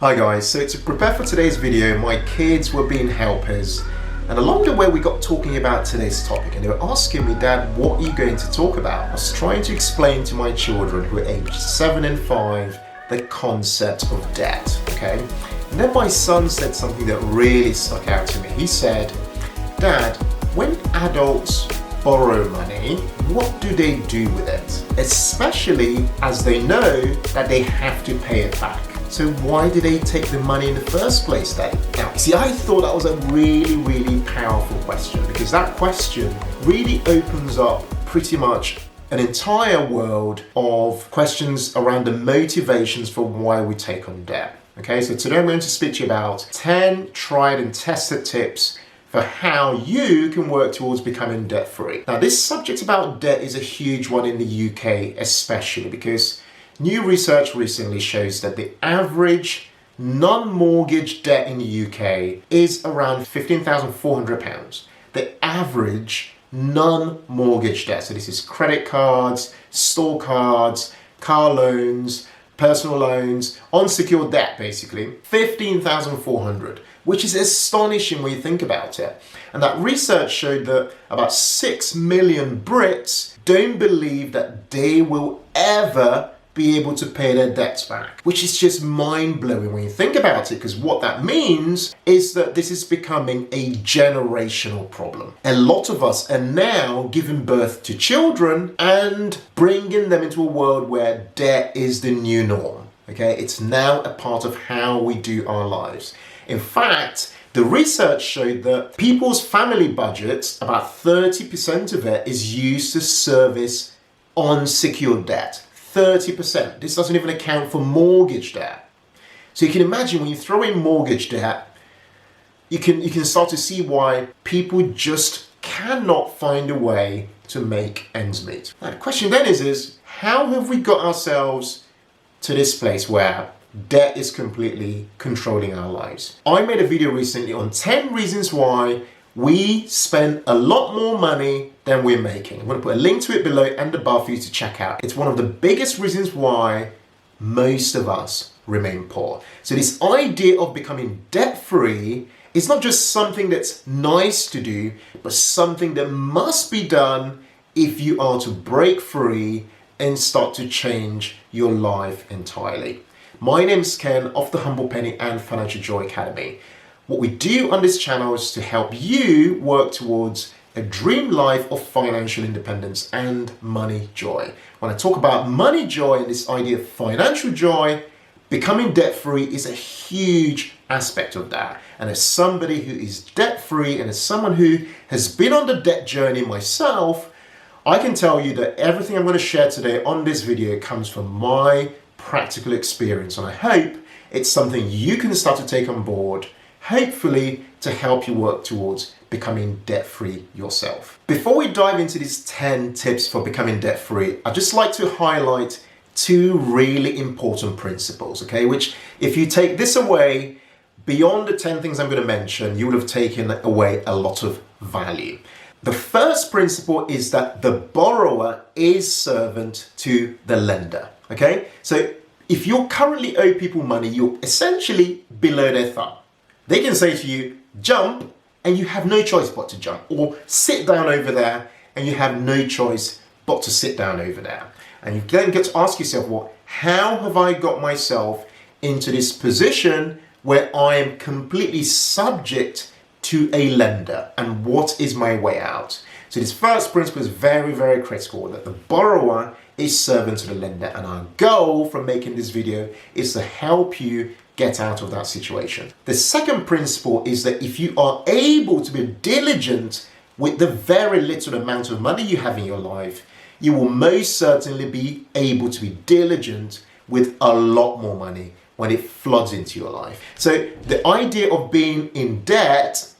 Hi guys, so to prepare for today's video, my kids were being helpers, and along the way we got talking about today's topic, and they were asking me, Dad, what are you going to talk about? I was trying to explain to my children who are aged 7 and 5 the concept of debt, okay? And then my son said something that really stuck out to me. He said, Dad, when adults borrow money, what do they do with it? Especially as they know that they have to pay it back. So why do they take the money in the first place then? Now, see, I thought that was a really powerful question, because that question really opens up pretty much an entire world of questions around the motivations for why we take on debt. Okay, so today I'm going to speak to you about 10 tried and tested tips for how you can work towards becoming debt-free. Now, this subject about debt is a huge one in the UK, especially because new research recently shows that the average non-mortgage debt in the UK is around £15,400. The average non-mortgage debt. So this is credit cards, store cards, car loans, personal loans, unsecured debt basically, £15,400, which is astonishing when you think about it. And that research showed that about 6 million Brits don't believe that they will ever be able to pay their debts back, which is just mind-blowing when you think about it, because what that means is that this is becoming a generational problem. A lot of us are now giving birth to children and bringing them into a world where debt is the new norm. Okay, it's now a part of how we do our lives. In fact, the research showed that people's family budgets, about 30% of it is used to service unsecured debt. 30%. This doesn't even account for mortgage debt. So you can imagine when you throw in mortgage debt, you can start to see why people just cannot find a way to make ends meet. Now the question then is how have we got ourselves to this place where debt is completely controlling our lives? I made a video recently on 10 reasons why we spend a lot more money than we're making. I'm going to put a link to it below and above for you to check out. It's one of the biggest reasons why most of us remain poor. So this idea of becoming debt-free is not just something that's nice to do, but something that must be done if you are to break free and start to change your life entirely. My name's Ken of the Humble Penny and Financial Joy Academy. What we do on this channel is to help you work towards a dream life of financial independence and money joy. When I talk about money joy and this idea of financial joy, becoming debt-free is a huge aspect of that. And as somebody who is debt-free and as someone who has been on the debt journey myself, I can tell you that everything I'm going to share today on this video comes from my practical experience. And I hope it's something you can start to take on board, hopefully to help you work towards becoming debt-free yourself. Before we dive into these 10 tips for becoming debt-free, I'd just like to highlight 2 really important principles, okay? Which, if you take this away, beyond the 10 things I'm going to mention, you will have taken away a lot of value. The first principle is that the borrower is servant to the lender, okay? So if you currently owe people money, you're essentially below their thumb. They can say to you, jump, and you have no choice but to jump, or sit down over there, and you have no choice but to sit down over there. And you then get to ask yourself, well, how have I got myself into this position where I am completely subject to a lender, and what is my way out? So this first principle is very critical, that the borrower is servant to the lender, and our goal from making this video is to help you get out of that situation. The second principle is that if you are able to be diligent with the very little amount of money you have in your life, you will most certainly be able to be diligent with a lot more money when it floods into your life. So the idea of being in debt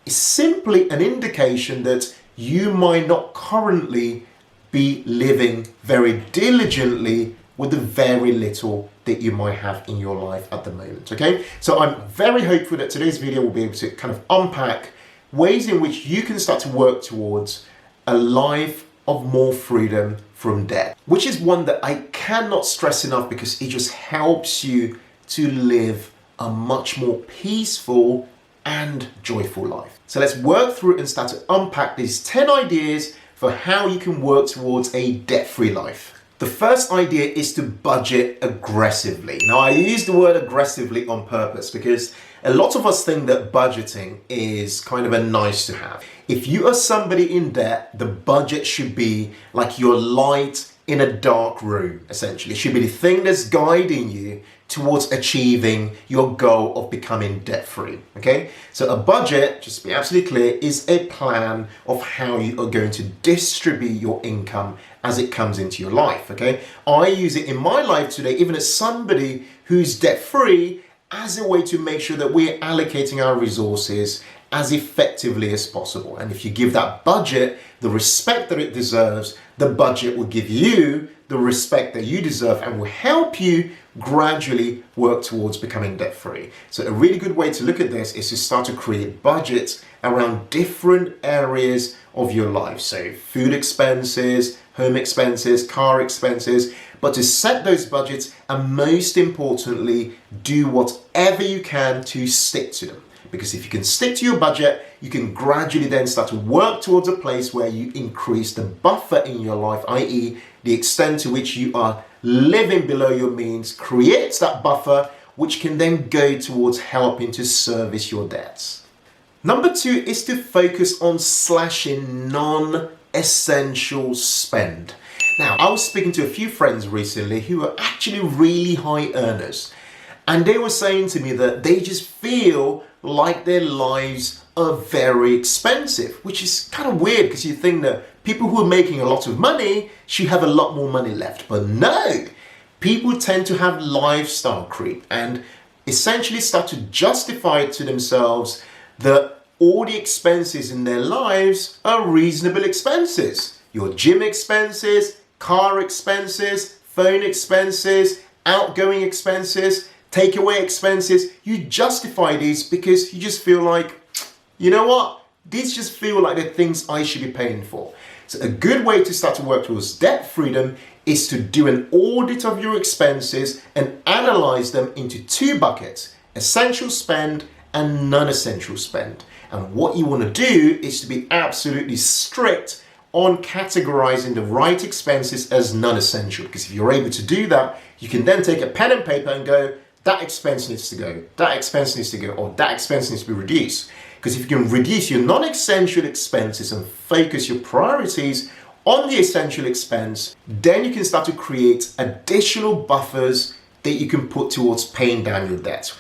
is simply an indication that you might not currently be living very diligently with the very little that you might have in your life at the moment, okay? So I'm very hopeful that today's video will be able to kind of unpack ways in which you can start to work towards a life of more freedom from debt, which is one that I cannot stress enough because it just helps you to live a much more peaceful and joyful life. So let's work through and start to unpack these 10 ideas for how you can work towards a debt-free life. The first idea is to budget aggressively. Now, I use the word aggressively on purpose because a lot of us think that budgeting is kind of a nice to have. If you are somebody in debt, the budget should be like your light in a dark room, essentially. It should be the thing that's guiding you towards achieving your goal of becoming debt-free, okay? So a budget, just to be absolutely clear, is a plan of how you are going to distribute your income as it comes into your life, okay? I use it in my life today, even as somebody who's debt-free, as a way to make sure that we're allocating our resources as effectively as possible. And if you give that budget the respect that it deserves, the budget will give you the respect that you deserve and will help you gradually work towards becoming debt-free. So a really good way to look at this is to start to create budgets around different areas of your life. So food expenses, home expenses, car expenses, but to set those budgets and most importantly, do whatever you can to stick to them. Because if you can stick to your budget, you can gradually then start to work towards a place where you increase the buffer in your life, i.e. the extent to which you are living below your means creates that buffer, which can then go towards helping to service your debts. Number 2 is to focus on slashing non-essential spend. Now, I was speaking to a few friends recently who are actually really high earners, and they were saying to me that they just feel like their lives are very expensive, which is kind of weird because you think that people who are making a lot of money should have a lot more money left. But no, people tend to have lifestyle creep and essentially start to justify to themselves that all the expenses in their lives are reasonable expenses. Your gym expenses, car expenses, phone expenses, outgoing expenses, takeaway expenses, you justify these because you just feel like, you know what? These just feel like the things I should be paying for. So a good way to start to work towards debt freedom is to do an audit of your expenses and analyze them into 2 buckets, essential spend and non-essential spend. And what you want to do is to be absolutely strict on categorizing the right expenses as non-essential. Because if you're able to do that, you can then take a pen and paper and go, that expense needs to go, that expense needs to go, or that expense needs to be reduced. Because if you can reduce your non-essential expenses and focus your priorities on the essential expense, then you can start to create additional buffers that you can put towards paying down your debt.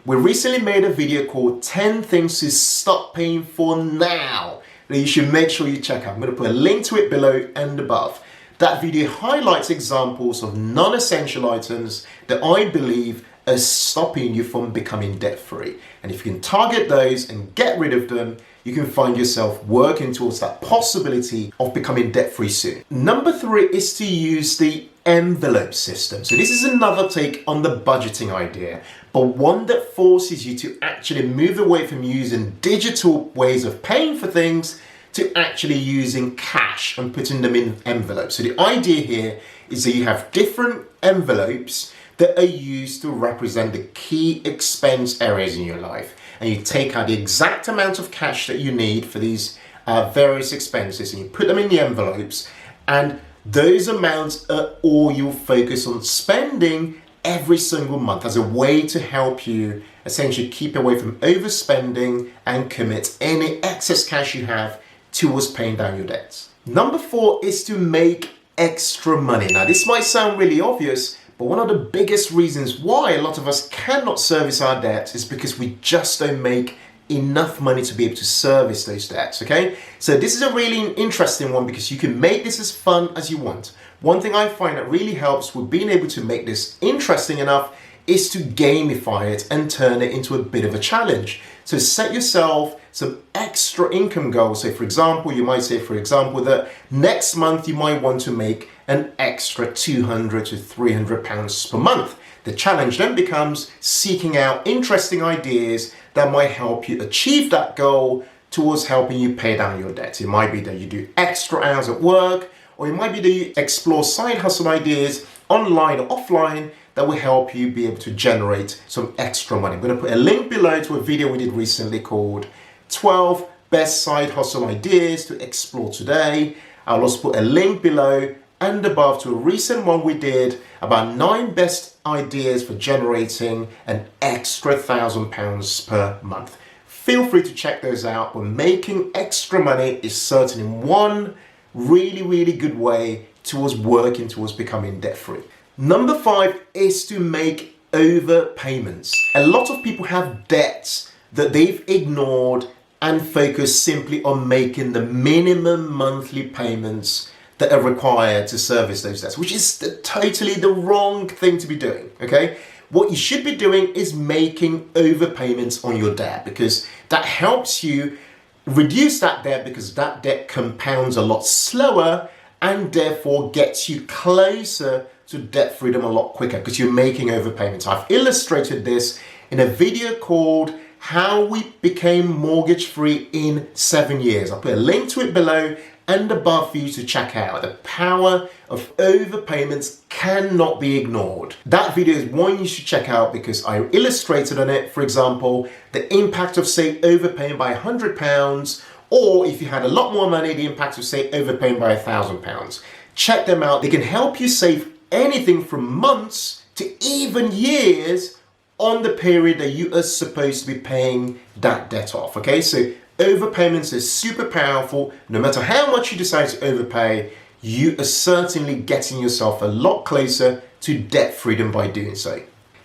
We recently made a video called 10 things to stop paying for now that you should make sure you check out. I'm going to put a link to it below and above. That video highlights examples of non-essential items that I believe are stopping you from becoming debt-free. And if you can target those and get rid of them, you can find yourself working towards that possibility of becoming debt-free soon. Number 3 is to use the envelope system. So this is another take on the budgeting idea, but one that forces you to actually move away from using digital ways of paying for things to actually using cash and putting them in envelopes. So the idea here is that you have different envelopes that are used to represent the key expense areas in your life. And you take out the exact amount of cash that you need for these various expenses and you put them in the envelopes, and those amounts are all you'll focus on spending every single month as a way to help you essentially keep away from overspending and commit any excess cash you have towards paying down your debts. Number 4 is to make extra money. Now this might sound really obvious, but one of the biggest reasons why a lot of us cannot service our debts is because we just don't make enough money to be able to service those debts, okay? So this is a really interesting one because you can make this as fun as you want. One thing I find that really helps with being able to make this interesting enough is to gamify it and turn it into a bit of a challenge. So set yourself some extra income goals. So for example, you might say, that next month you might want to make an extra £200 to £300 per month. The challenge then becomes seeking out interesting ideas that might help you achieve that goal towards helping you pay down your debt. It might be that you do extra hours at work, or it might be that you explore side hustle ideas online or offline that will help you be able to generate some extra money. I'm going to put a link below to a video we did recently called 12 Best Side Hustle Ideas to Explore Today. I'll also put a link below and above to a recent one we did about 9 best ideas for generating an extra £1,000 per month. Feel free to check those out, but making extra money is certainly one really good way towards working towards becoming debt-free. Number 5 is to make overpayments. A lot of people have debts that they've ignored and focus simply on making the minimum monthly payments that are required to service those debts, which is totally the wrong thing to be doing, okay? What you should be doing is making overpayments on your debt, because that helps you reduce that debt, because that debt compounds a lot slower and therefore gets you closer to debt freedom a lot quicker because you're making overpayments. I've illustrated this in a video called How We Became Mortgage Free in 7 Years. I'll put a link to it below and above for you to check out. The power of overpayments cannot be ignored. That video is one you should check out because I illustrated on it, for example, the impact of, say, overpaying by £100, or if you had a lot more money, the impact of, say, overpaying by £1,000. Check them out. They can help you save anything from months to even years on the period that you are supposed to be paying that debt off, okay? So overpayments is super powerful. No matter how much you decide to overpay, you are certainly getting yourself a lot closer to debt freedom by doing so.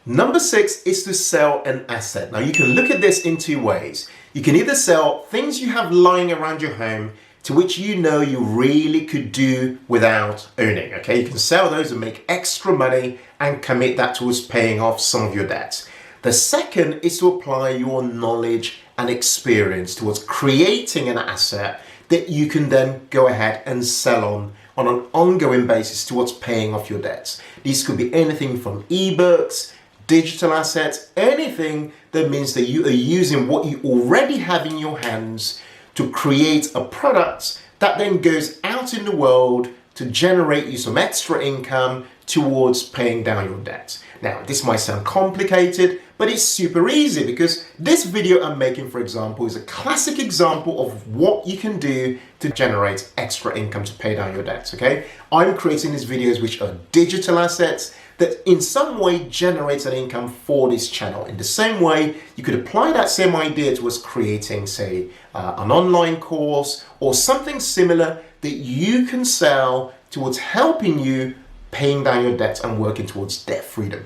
Number 6 is to sell an asset. Now you can look at this in 2 ways. You can either sell things you have lying around your home to which you know you really could do without owning, okay? You can sell those and make extra money and commit that towards paying off some of your debts. The second is to apply your knowledge and experience towards creating an asset that you can then go ahead and sell on an ongoing basis towards paying off your debts. These could be anything from ebooks, digital assets, anything that means that you are using what you already have in your hands to create a product that then goes out in the world to generate you some extra income towards paying down your debt. Now, this might sound complicated, but it's super easy because this video I'm making, for example, is a classic example of what you can do to generate extra income to pay down your debts, okay? I'm creating these videos which are digital assets that in some way generates an income for this channel. In the same way, you could apply that same idea towards creating, say, an online course or something similar that you can sell towards helping you paying down your debts and working towards debt freedom.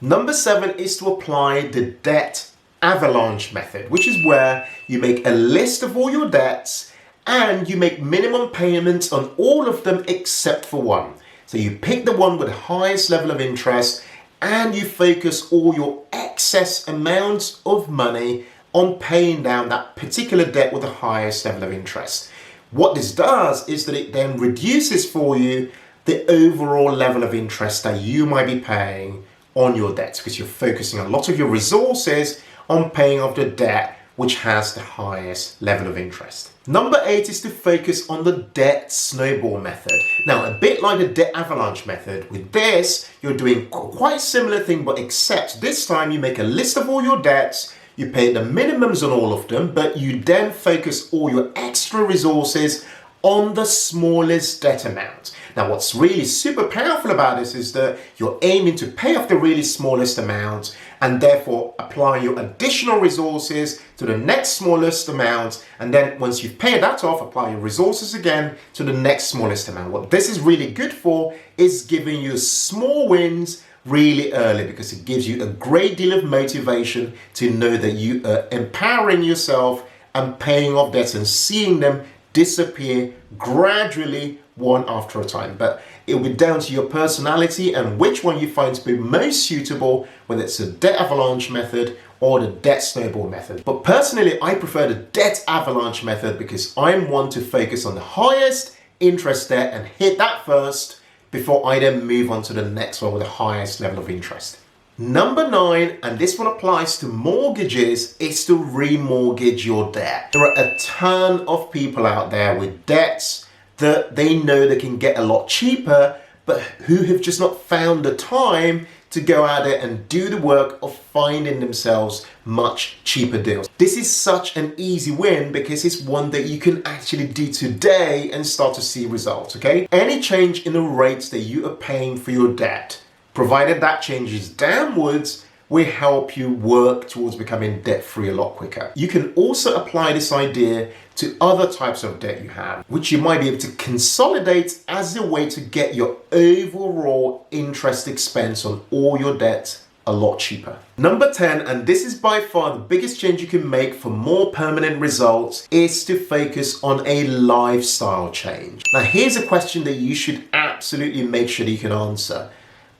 Number 7 is to apply the debt avalanche method, which is where you make a list of all your debts and you make minimum payments on all of them except for one. So you pick the one with the highest level of interest and you focus all your excess amounts of money on paying down that particular debt with the highest level of interest. What this does is that it then reduces for you the overall level of interest that you might be paying on your debts because you're focusing a lot of your resources on paying off the debt which has the highest level of interest. Number 8 is to focus on the debt snowball method. Now, a bit like the debt avalanche method, with this, you're doing quite a similar thing, but except this time you make a list of all your debts, you pay the minimums on all of them, but you then focus all your extra resources on the smallest debt amount. Now, what's really super powerful about this is that you're aiming to pay off the really smallest amount and therefore apply your additional resources to the next smallest amount. And then once you've paid that off, apply your resources again to the next smallest amount. What this is really good for is giving you small wins really early because it gives you a great deal of motivation to know that you are empowering yourself and paying off debts and seeing them disappear gradually one after a time. But it will be down to your personality and which one you find to be most suitable, whether it's the debt avalanche method or the debt snowball method. But personally, I prefer the debt avalanche method because I'm one to focus on the highest interest debt and hit that first before I then move on to the next one with the highest level of interest. Number 9, and this one applies to mortgages, is to remortgage your debt. There are a ton of people out there with debts that they know they can get a lot cheaper, but who have just not found the time to go out there and do the work of finding themselves much cheaper deals. This is such an easy win because it's one that you can actually do today and start to see results, okay? Any change in the rates that you are paying for your debt, provided that changes downwards, will help you work towards becoming debt-free a lot quicker. You can also apply this idea to other types of debt you have, which you might be able to consolidate as a way to get your overall interest expense on all your debt a lot cheaper. Number 10, and this is by far the biggest change you can make for more permanent results, is to focus on a lifestyle change. Now, here's a question that you should absolutely make sure that you can answer.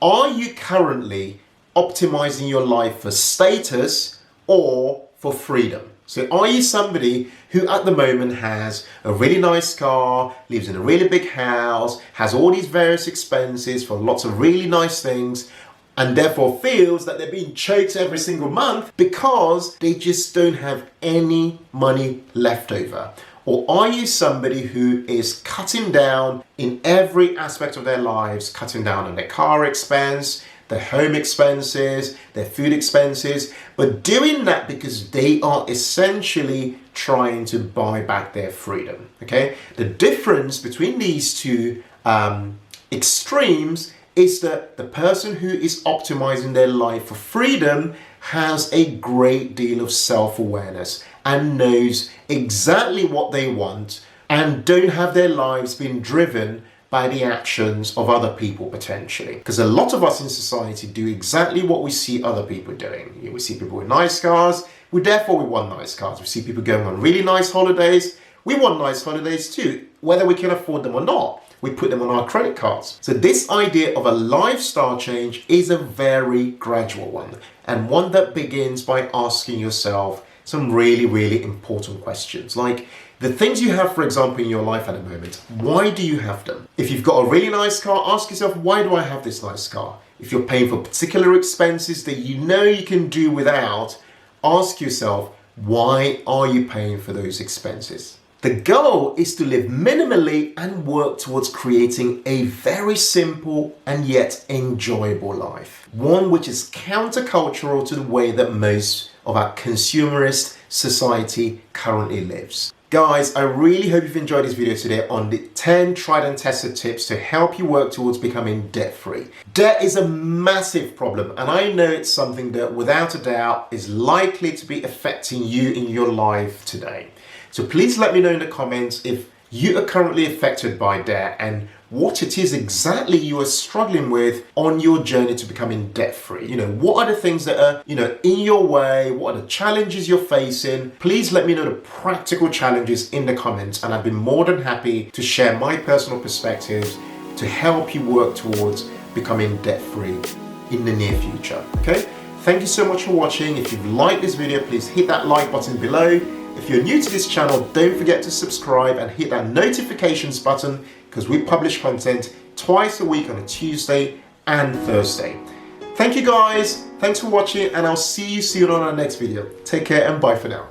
Are you currently optimizing your life for status or for freedom? So are you somebody who at the moment has a really nice car, lives in a really big house, has all these various expenses for lots of really nice things, and therefore feels that they're being choked every single month because they just don't have any money left over? Or are you somebody who is cutting down in every aspect of their lives, cutting down on their car expense, their home expenses, their food expenses, but doing that because they are essentially trying to buy back their freedom, okay? The difference between these two extremes is that the person who is optimizing their life for freedom has a great deal of self-awareness and knows exactly what they want and don't have their lives being driven by the actions of other people potentially. Because a lot of us in society do exactly what we see other people doing. We see people with nice cars, we want nice cars. We see people going on really nice holidays, we want nice holidays too, whether we can afford them or not. We put them on our credit cards. So this idea of a lifestyle change is a very gradual one, and one that begins by asking yourself some really, really important questions. Like the things you have, for example, in your life at the moment, why do you have them? If you've got a really nice car, ask yourself, why do I have this nice car? If you're paying for particular expenses that you know you can do without, ask yourself, why are you paying for those expenses? The goal is to live minimally and work towards creating a very simple and yet enjoyable life. One which is countercultural to the way that most of our consumerist society currently lives. Guys, I really hope you've enjoyed this video today on the 10 tried and tested tips to help you work towards becoming debt-free. Debt is a massive problem, and I know it's something that without a doubt is likely to be affecting you in your life today. So please let me know in the comments if you are currently affected by debt and what it is exactly you are struggling with on your journey to becoming debt-free. You know, what are the things that are, in your way? What are the challenges you're facing? Please let me know the practical challenges in the comments, and I'd be more than happy to share my personal perspectives to help you work towards becoming debt-free in the near future, okay? Thank you so much for watching. If you've liked this video, please hit that like button below. If you're new to this channel, don't forget to subscribe and hit that notifications button because we publish content twice a week on a Tuesday and Thursday. Thank you guys, thanks for watching, and I'll see you soon on our next video. Take care and bye for now.